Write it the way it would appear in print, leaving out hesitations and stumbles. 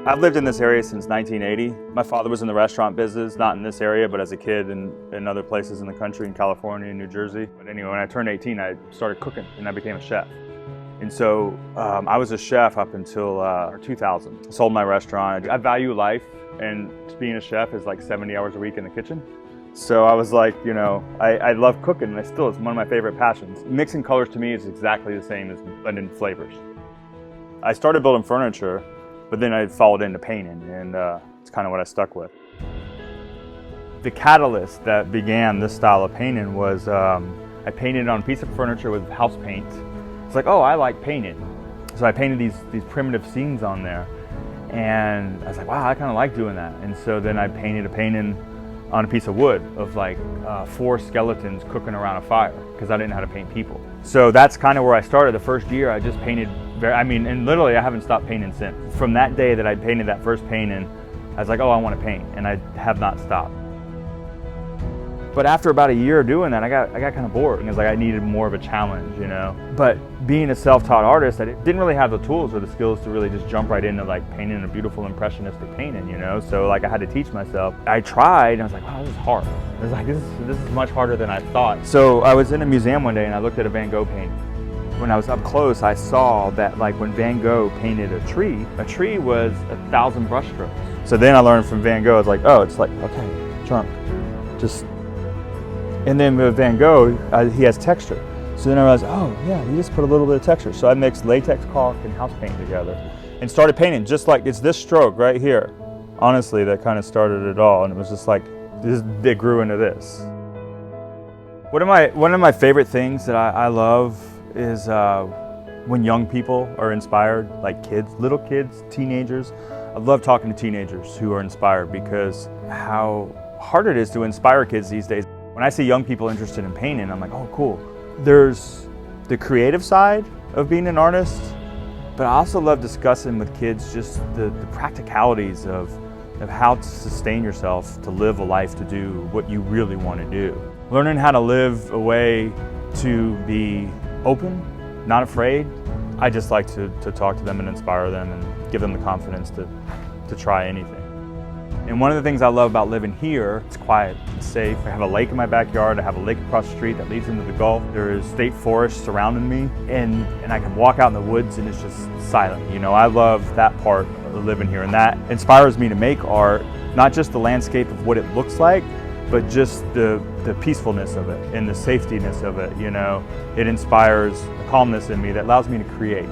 I've lived in this area since 1980. My father was in the restaurant business, not in this area, but as a kid in other places in the country, in California and New Jersey. But anyway, when I turned 18, I started cooking and I became a chef. And so I was a chef up until 2000. I sold my restaurant. I value life, and being a chef is like 70 hours a week in the kitchen. So I was like, you know, I love cooking, and it's one of my favorite passions. Mixing colors to me is exactly the same as blending flavors. I started building furniture, but then I followed into painting, and it's kind of what I stuck with. The catalyst that began this style of painting was I painted on a piece of furniture with house paint. It's like, oh, I like painting. So I painted these primitive scenes on there, and I was like, wow, I kind of like doing that. And so then I painted a painting on a piece of wood of like 4 skeletons cooking around a fire, because I didn't know how to paint people. So that's kind of where I started. The first year I just painted, and literally I haven't stopped painting since. From that day that I painted that first painting, I was like, oh, I want to paint, and I have not stopped. But after about a year of doing that, I got kind of bored, because like I needed more of a challenge, you know. But being a self-taught artist, I didn't really have the tools or the skills to really just jump right into like painting a beautiful impressionistic painting, you know. So like I had to teach myself. I tried, and I was like, wow, this is hard. I was like, this is much harder than I thought. So I was in a museum one day, and I looked at a Van Gogh painting. When I was up close, I saw that like when Van Gogh painted a tree was 1,000 brush strokes. So then I learned from Van Gogh, it's like, oh, it's like, okay, trunk, just. And then with Van Gogh, he has texture. So then I realized, oh yeah, you just put a little bit of texture. So I mixed latex caulk and house paint together and started painting just like, it's this stroke right here. Honestly, that kind of started it all, and it was just like, it grew into this. One of my favorite things that I love is when young people are inspired, like kids, little kids, teenagers. I love talking to teenagers who are inspired, because how hard it is to inspire kids these days. When I see young people interested in painting, I'm like, oh, cool. There's the creative side of being an artist, but I also love discussing with kids just the practicalities of how to sustain yourself, to live a life, to do what you really want to do. Learning how to live a way to be open, not afraid. I just like to talk to them and inspire them and give them the confidence to try anything. And one of the things I love about living here, it's quiet, it's safe. I have a lake in my backyard, I have a lake across the street that leads into the Gulf. There is state forest surrounding me, and I can walk out in the woods and it's just silent. You know, I love that part of living here, and that inspires me to make art, not just the landscape of what it looks like, but just the peacefulness of it and the safetyness of it, you know. It inspires a calmness in me that allows me to create.